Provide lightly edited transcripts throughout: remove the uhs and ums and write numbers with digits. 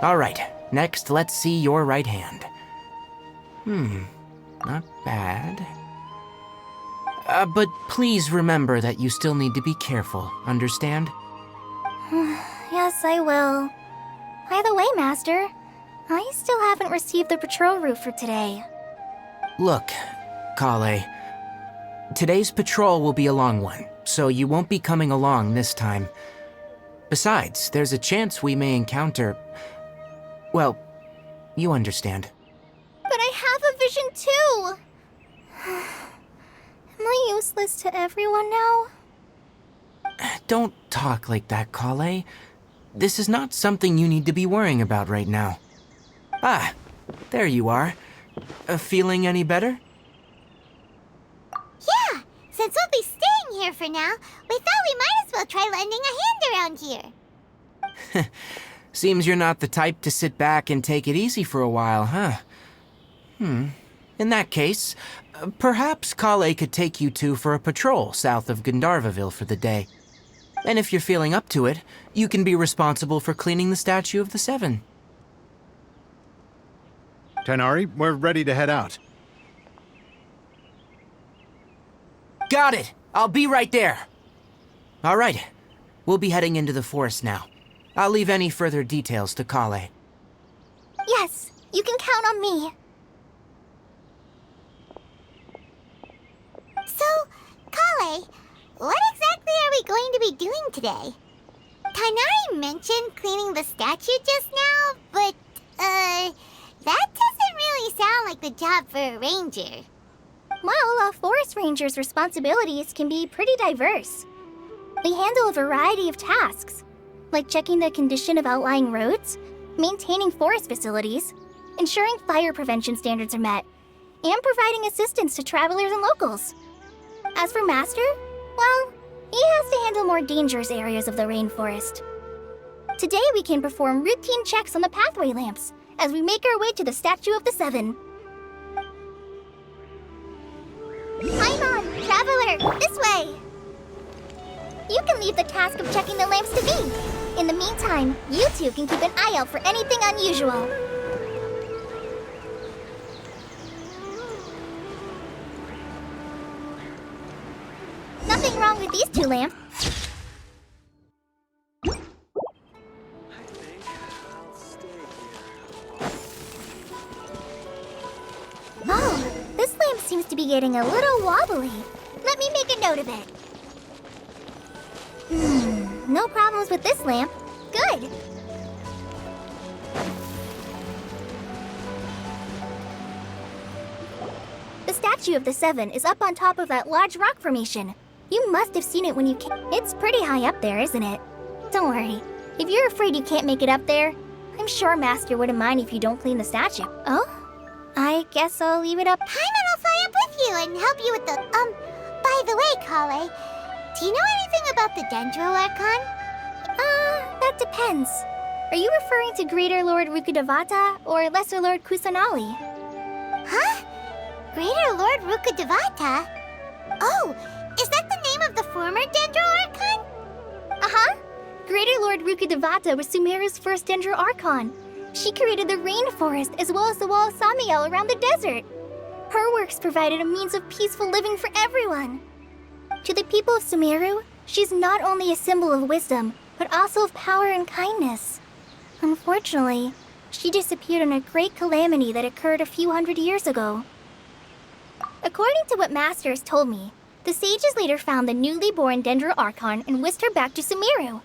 Alright, next let's see your right hand. Not bad. But please remember that you still need to be careful, understand? Yes, I will. By the way, Master, I still haven't received the patrol route for today. Look, Kale, today's patrol will be a long one, so you won't be coming along this time. Besides, there's a chance we may encounter... well, you understand. But I have a vision too! Am I useless to everyone now? Don't talk like that, Kale. This is not something you need to be worrying about right now. Ah, there you are. Feeling any better? Yeah, since we'll be staying here for now, we thought we might as well try lending a hand around here. Seems you're not the type to sit back and take it easy for a while, huh? In that case, perhaps Kale could take you two for a patrol south of Gandharvaville for the day. And if you're feeling up to it, you can be responsible for cleaning the Statue of the Seven. Tighnari, we're ready to head out. Got it! I'll be right there! Alright, we'll be heading into the forest now. I'll leave any further details to Kale. Yes, you can count on me. So, Kale, what exactly are we going to be doing today? Tighnari mentioned cleaning the statue just now, but, that doesn't really sound like the job for a ranger. Well, a forest ranger's responsibilities can be pretty diverse. They handle a variety of tasks, like checking the condition of outlying roads, maintaining forest facilities, ensuring fire prevention standards are met, and providing assistance to travelers and locals. As for Master, well, he has to handle more dangerous areas of the rainforest. Today we can perform routine checks on the pathway lamps as we make our way to the Statue of the Seven. Paimon, Traveler, this way! You can leave the task of checking the lamps to me. In the meantime, you two can keep an eye out for anything unusual. Nothing wrong with these two lamps. Oh, this lamp seems to be getting a little wobbly. Let me make a note of it. No problems with this lamp. Good. The Statue of the Seven is up on top of that large rock formation. You must have seen it when you came. It's pretty high up there, isn't it? Don't worry. If you're afraid you can't make it up there, I'm sure Master wouldn't mind if you don't clean the statue. Oh? I guess I'll leave it up. Paimon will fly up with you and help you with the, by the way, Kale, do you know anything about the Dendro Archon? That depends. Are you referring to Greater Lord Rukkhadevata or Lesser Lord Kusanali? Huh? Greater Lord Rukkhadevata? Oh, is that the name of the former Dendro Archon? Uh-huh. Greater Lord Rukkhadevata was Sumeru's first Dendro Archon. She created the rainforest as well as the wall of Samiel around the desert. Her works provided a means of peaceful living for everyone. To the people of Sumeru, she's not only a symbol of wisdom, but also of power and kindness. Unfortunately, she disappeared in a great calamity that occurred a few hundred years ago. According to what Master has told me, the sages later found the newly born Dendro Archon and whisked her back to Sumeru.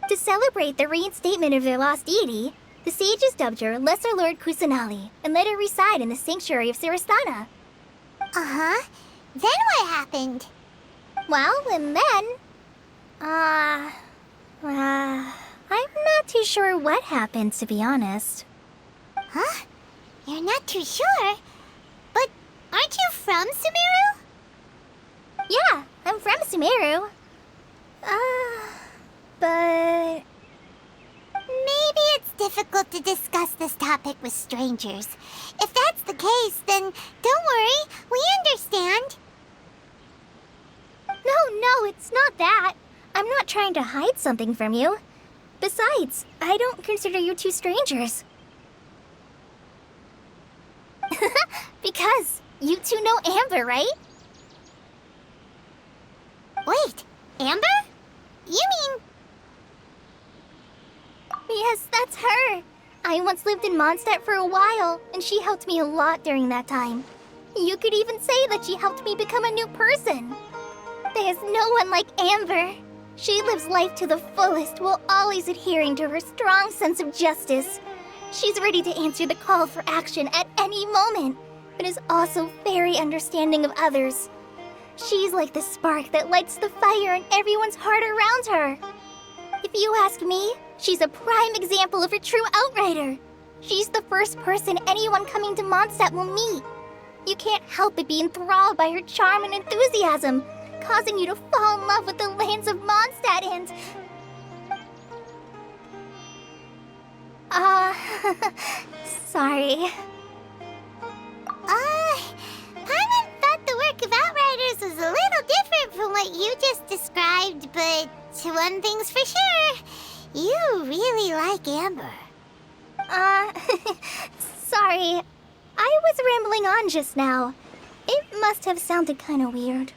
To celebrate the reinstatement of their lost deity, the sages dubbed her Lesser Lord Kusanali and let her reside in the sanctuary of Sarasthana. Uh-huh. Then what happened? Well, and then... I'm not too sure what happened, to be honest. Huh? You're not too sure? But aren't you from Sumeru? Yeah, I'm from Sumeru. But... Maybe it's difficult to discuss this topic with strangers. If that's the case, then don't worry, we understand. No, it's not that. I'm not trying to hide something from you. Besides, I don't consider you two strangers. Because you two know Amber, right? Wait, Amber? You mean... Yes, that's her. I once lived in Mondstadt for a while, and she helped me a lot during that time. You could even say that she helped me become a new person. There's no one like Amber. She lives life to the fullest while always adhering to her strong sense of justice. She's ready to answer the call for action at any moment, but is also very understanding of others. She's like the spark that lights the fire in everyone's heart around her. If you ask me, she's a prime example of a true outrider. She's the first person anyone coming to Mondstadt will meet. You can't help but be enthralled by her charm and enthusiasm, causing you to fall in love with the lands of Mondstadt and... sorry. Paimon thought the work of Outriders was a little different from what you just described, but one thing's for sure, you really like Amber. Sorry. I was rambling on just now. It must have sounded kind of weird.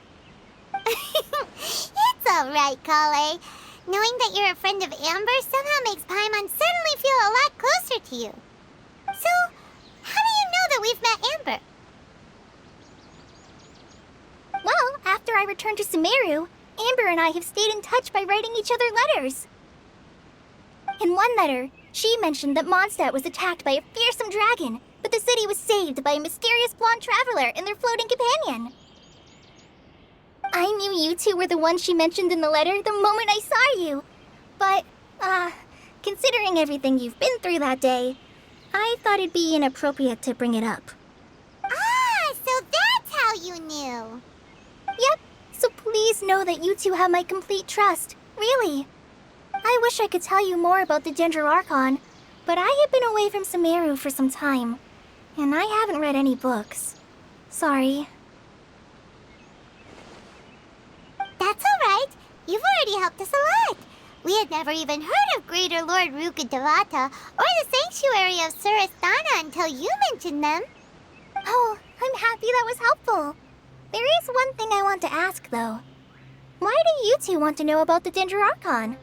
It's alright, Kale. Knowing that you're a friend of Amber somehow makes Paimon suddenly feel a lot closer to you. So, how do you know that we've met Amber? Well, after I returned to Sumeru, Amber and I have stayed in touch by writing each other letters. In one letter, she mentioned that Mondstadt was attacked by a fearsome dragon, but the city was saved by a mysterious blonde traveler and their floating companion. I knew you two were the ones she mentioned in the letter the moment I saw you. But, considering everything you've been through that day, I thought it'd be inappropriate to bring it up. Ah, so that's how you knew. Yep, so please know that you two have my complete trust, really. I wish I could tell you more about the Ginger Archon, but I have been away from Sumeru for some time, and I haven't read any books. Sorry. That's alright. You've already helped us a lot. We had never even heard of Greater Lord Ruka Devata or the Sanctuary of Surasthana until you mentioned them. Oh, I'm happy that was helpful. There is one thing I want to ask, though. Why do you two want to know about the Ginger Archon?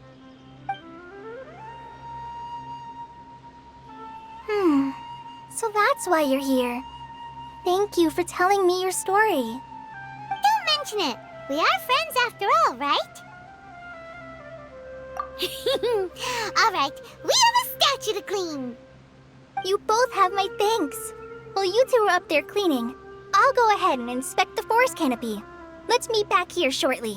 So that's why you're here. Thank you for telling me your story. Don't mention it. We are friends after all, right? Alright, we have a statue to clean. You both have my thanks. While you two are up there cleaning, I'll go ahead and inspect the forest canopy. Let's meet back here shortly.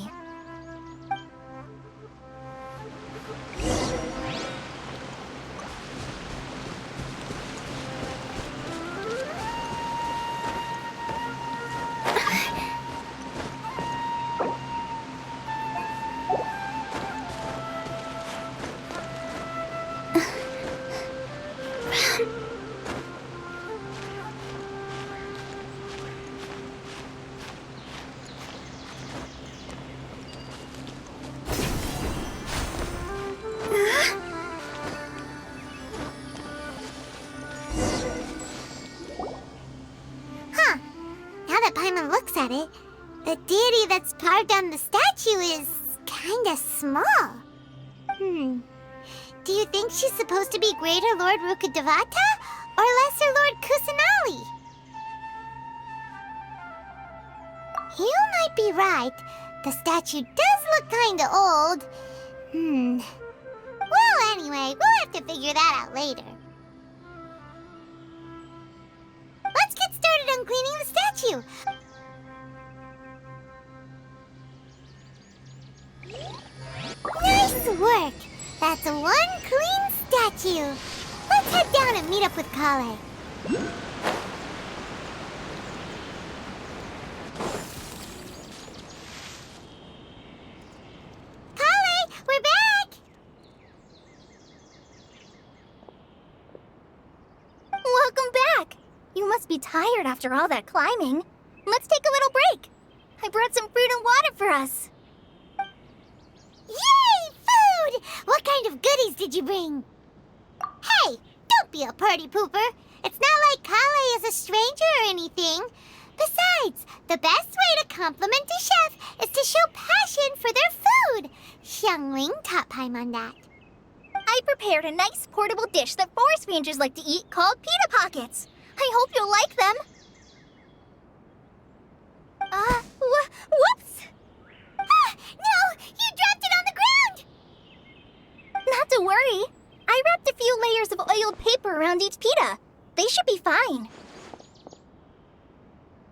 At it, the deity that's carved on the statue is kinda small. Do you think she's supposed to be Greater Lord Ruka Devata or Lesser Lord Kusanali? You might be right. The statue does look kinda old. Well, anyway, we'll have to figure that out later. Let's get started on cleaning the statue. Nice work! That's one clean statue. Let's head down and meet up with Kale. Kale, we're back! Welcome back! You must be tired after all that climbing. Let's take a little break. I brought some fruit and water for us. Yay! Food! What kind of goodies did you bring? Hey, don't be a party pooper. It's not like Kale is a stranger or anything. Besides, the best way to compliment a chef is to show passion for their food. Xiangling taught Paimon that. I prepared a nice portable dish that forest rangers like to eat called pita pockets. I hope you'll like them. Whoops! Ah, no! You dropped it on the ground! Not to worry. I wrapped a few layers of oiled paper around each pita. They should be fine.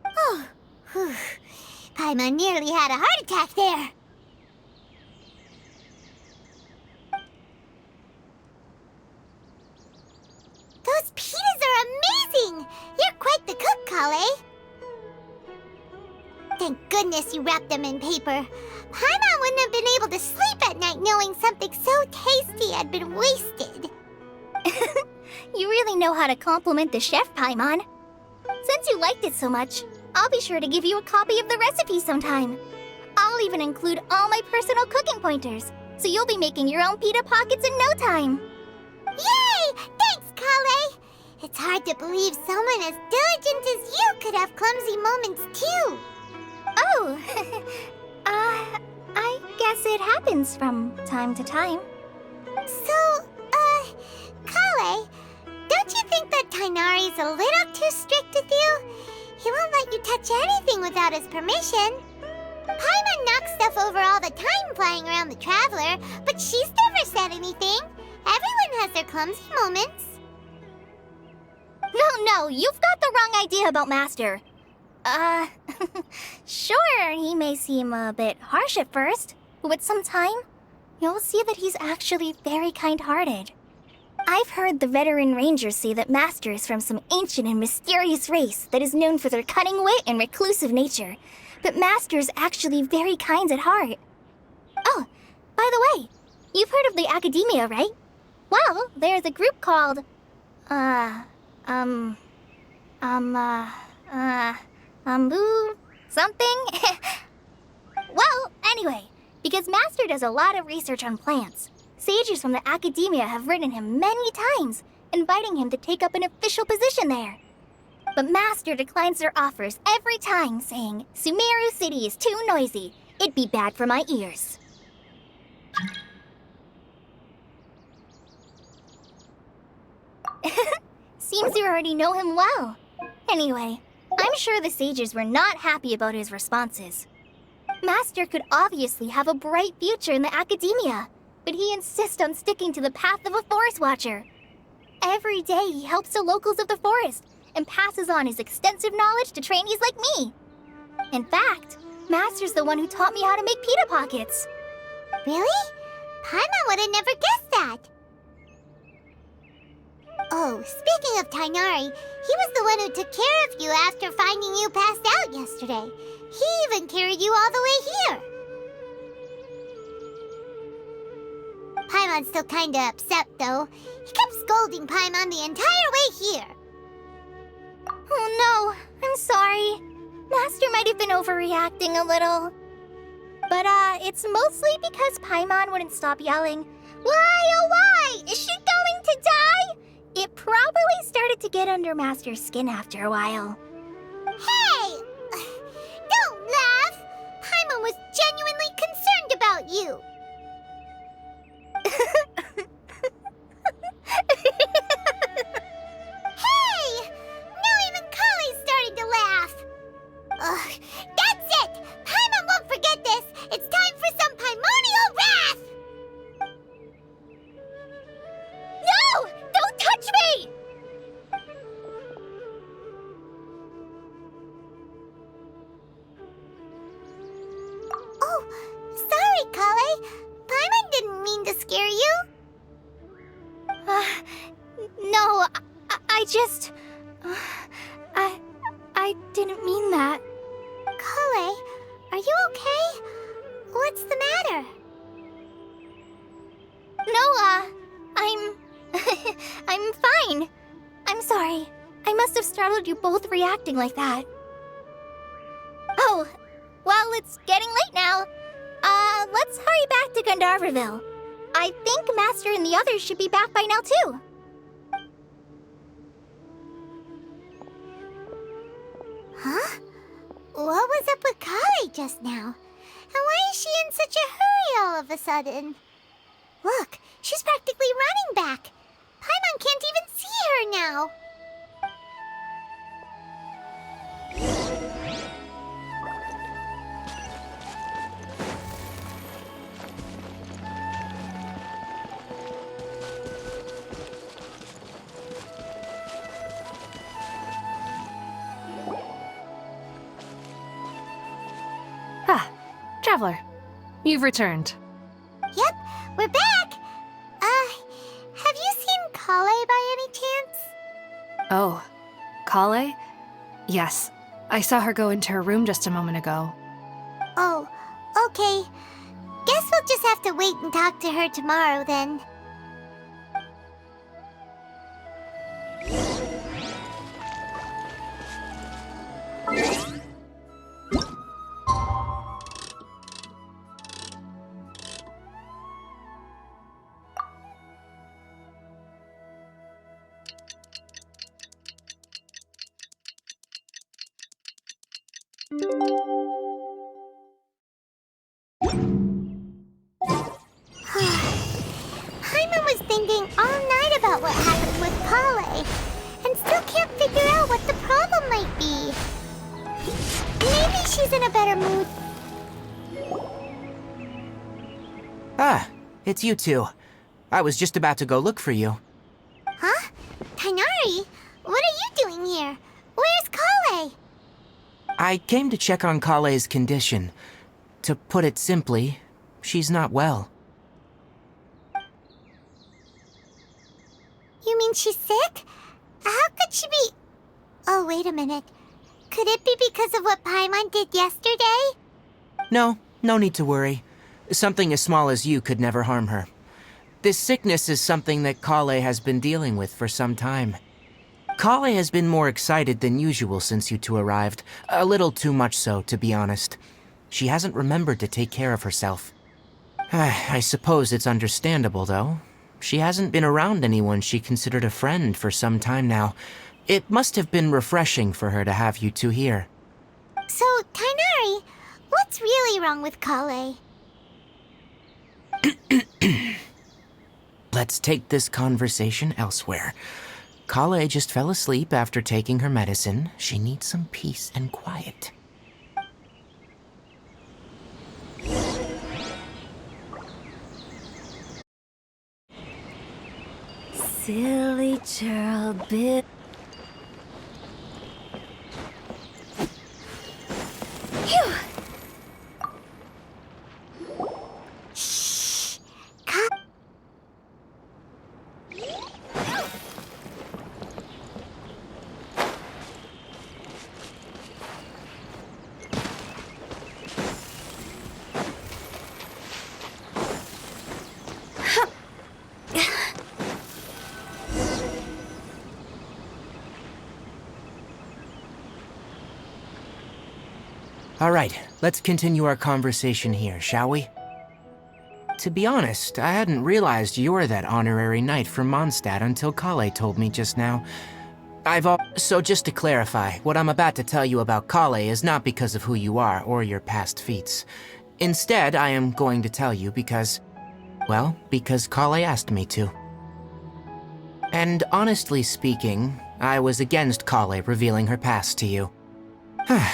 Oh, whew. Paimon nearly had a heart attack there. Those pitas are amazing! You're quite the cook, Kale. Thank goodness you wrapped them in paper. Paimon wouldn't have been able to sleep at night knowing something so tasty had been wasted. You really know how to compliment the chef, Paimon. Since you liked it so much, I'll be sure to give you a copy of the recipe sometime. I'll even include all my personal cooking pointers, so you'll be making your own pita pockets in no time. Yay! Thanks, Kale! It's hard to believe someone as diligent as you could have clumsy moments too. Oh, I guess it happens from time to time. So, Kale, don't you think that Tainari's a little too strict with you? He won't let you touch anything without his permission. Paimon knocks stuff over all the time flying around the Traveler, but she's never said anything. Everyone has their clumsy moments. No, you've got the wrong idea about Master. Sure, he may seem a bit harsh at first, but with some time, you'll see that he's actually very kind-hearted. I've heard the veteran rangers say that Master is from some ancient and mysterious race that is known for their cunning wit and reclusive nature, but Master is actually very kind at heart. Oh, by the way, you've heard of the Academia, right? Well, there's a group called, something? Well, anyway, because Master does a lot of research on plants, sages from the Academia have written him many times, inviting him to take up an official position there. But Master declines their offers every time, saying, Sumeru City is too noisy. It'd be bad for my ears. Seems you already know him well. Anyway, I'm sure the sages were not happy about his responses. Master could obviously have a bright future in the Academia, but he insists on sticking to the path of a forest watcher. Every day he helps the locals of the forest and passes on his extensive knowledge to trainees like me. In fact, Master's the one who taught me how to make pita pockets. Really? Paimon would have never guessed that. Oh, speaking of Tainari, he was the one who took care of you after finding you passed out yesterday. He even carried you all the way here. Paimon's still kinda upset, though. He kept scolding Paimon the entire way here. Oh no, I'm sorry. Master might have been overreacting a little. But, it's mostly because Paimon wouldn't stop yelling, Why, oh why? Is she going to die? It probably started to get under Master's skin after a while. Hey! Don't laugh! Paimon was genuinely concerned about you. Hey! Now even Kale's starting to laugh. Ugh, that's it! Paimon won't forget this! It's time for some Paimonial wrath! No! Don't touch me! Oh, sorry, Kale. Paimon didn't mean to scare you. No, I just... I didn't mean that. Kale, are you okay? What's the matter? No, I'm... I'm fine. I'm sorry. I must have startled you both reacting like that. Oh, well, it's getting late now. Let's hurry back to Gandharvaville. I think Master and the others should be back by now, too. Huh? What was up with Kale just now? And why is she in such a hurry all of a sudden? Look, she's practically running back. Paimon can't even see her now. Ah, Traveler, you've returned. Yep, we're back. Have you seen Kale by any chance? Oh, Kale? Yes, I saw her go into her room just a moment ago. Oh, okay. Guess we'll just have to wait and talk to her tomorrow then. Paimon was thinking all night about what happened with Kale, and still can't figure out what the problem might be. Maybe she's in a better mood. Ah, it's you two. I was just about to go look for you. Huh? Tighnari? What are you doing here? Where's Kale? I came to check on Kale's condition. To put it simply, she's not well. You mean she's sick? How could she be... Oh, wait a minute. Could it be because of what Paimon did yesterday? No need to worry. Something as small as you could never harm her. This sickness is something that Kale has been dealing with for some time. Kale has been more excited than usual since you two arrived. A little too much so, to be honest. She hasn't remembered to take care of herself. I suppose it's understandable, though. She hasn't been around anyone she considered a friend for some time now. It must have been refreshing for her to have you two here. So, Tighnari, what's really wrong with Kale? Let's take this conversation elsewhere. Kale just fell asleep after taking her medicine. She needs some peace and quiet. Silly churl bit. Phew! All right, let's continue our conversation here, shall we? To be honest, I hadn't realized you're that honorary knight from Mondstadt until Kale told me just now. So just to clarify, what I'm about to tell you about Kale is not because of who you are or your past feats. Instead, I am going to tell you because Kale asked me to. And honestly speaking, I was against Kale revealing her past to you.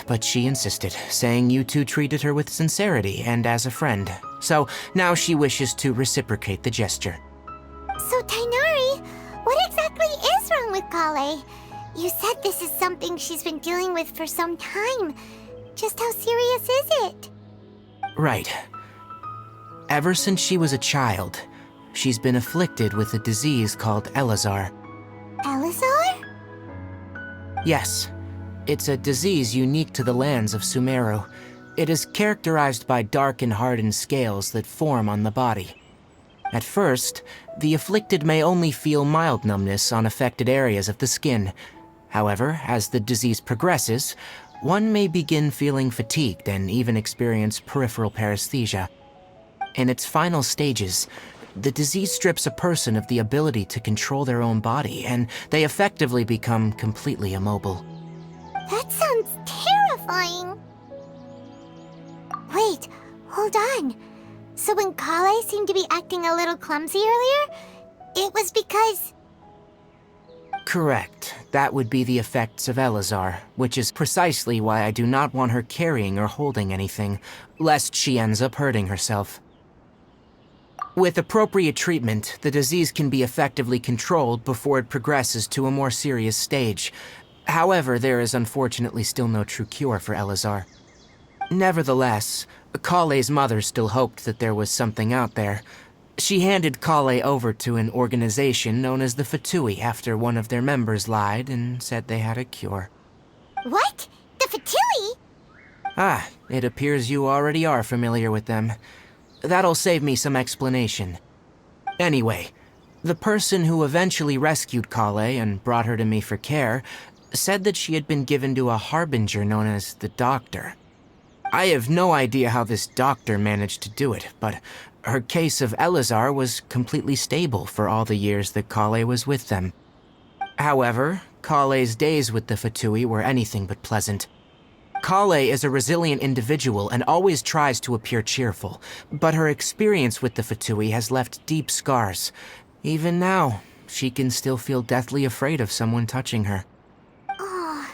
But she insisted, saying you two treated her with sincerity and as a friend. So now she wishes to reciprocate the gesture. So, Tighnari, what exactly is wrong with Kale? You said this is something she's been dealing with for some time. Just how serious is it? Right. Ever since she was a child, she's been afflicted with a disease called Elazar. Elazar? Yes. It's a disease unique to the lands of Sumeru. It is characterized by dark and hardened scales that form on the body. At first, the afflicted may only feel mild numbness on affected areas of the skin. However, as the disease progresses, one may begin feeling fatigued and even experience peripheral paresthesia. In its final stages, The disease strips a person of the ability to control their own body, and they effectively become completely immobile. That sounds terrifying. Wait, hold on. So when Kale seemed to be acting a little clumsy earlier, it was because... Correct. That would be the effects of Elazar, which is precisely why I do not want her carrying or holding anything, lest she ends up hurting herself. With appropriate treatment, the disease can be effectively controlled before it progresses to a more serious stage. However, there is unfortunately still no true cure for Elazar. Nevertheless, Kale's mother still hoped that there was something out there. She handed Kale over to an organization known as the Fatui after one of their members lied and said they had a cure. What? The Fatui? Ah, it appears you already are familiar with them. That'll save me some explanation. Anyway, the person who eventually rescued Kale and brought her to me for care said that she had been given to a harbinger known as the Doctor. I have no idea how this doctor managed to do it, but her case of Elazar was completely stable for all the years that Kale was with them. However, Kale's days with the Fatui were anything but pleasant. Kale is a resilient individual and always tries to appear cheerful, but her experience with the Fatui has left deep scars. Even now, she can still feel deathly afraid of someone touching her. Oh,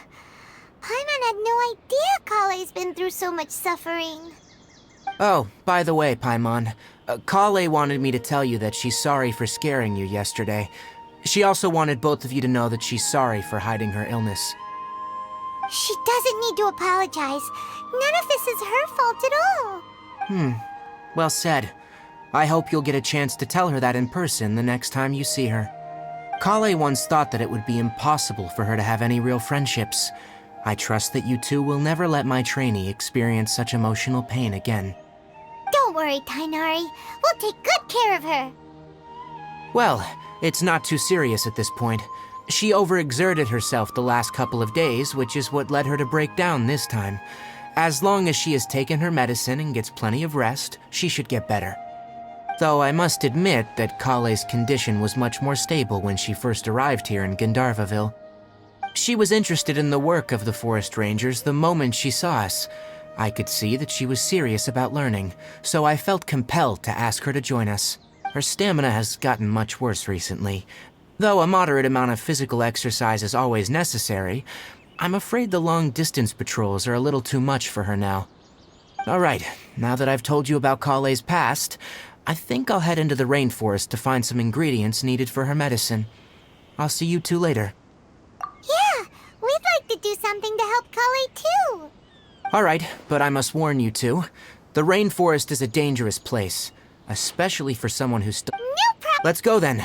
Paimon had no idea Kale's been through so much suffering. Oh, by the way, Paimon, Kale wanted me to tell you that she's sorry for scaring you yesterday. She also wanted both of you to know that she's sorry for hiding her illness. She doesn't need to apologize. None of this is her fault at all. Well said. I hope you'll get a chance to tell her that in person the next time you see her. Kale once thought that it would be impossible for her to have any real friendships. I trust that you two will never let my trainee experience such emotional pain again. Don't worry, Tainari. We'll take good care of her. Well, it's not too serious at this point. She overexerted herself the last couple of days, which is what led her to break down this time. As long as she has taken her medicine and gets plenty of rest, she should get better. Though I must admit that Kale's condition was much more stable when she first arrived here in Gandharvaville. She was interested in the work of the forest rangers the moment she saw us. I could see that she was serious about learning, so I felt compelled to ask her to join us. Her stamina has gotten much worse recently. Though a moderate amount of physical exercise is always necessary, I'm afraid the long-distance patrols are a little too much for her now. Alright, now that I've told you about Kale's past, I think I'll head into the rainforest to find some ingredients needed for her medicine. I'll see you two later. Yeah, we'd like to do something to help Kale too. Alright, but I must warn you two. The rainforest is a dangerous place, especially for someone who's No problem. Let's go then.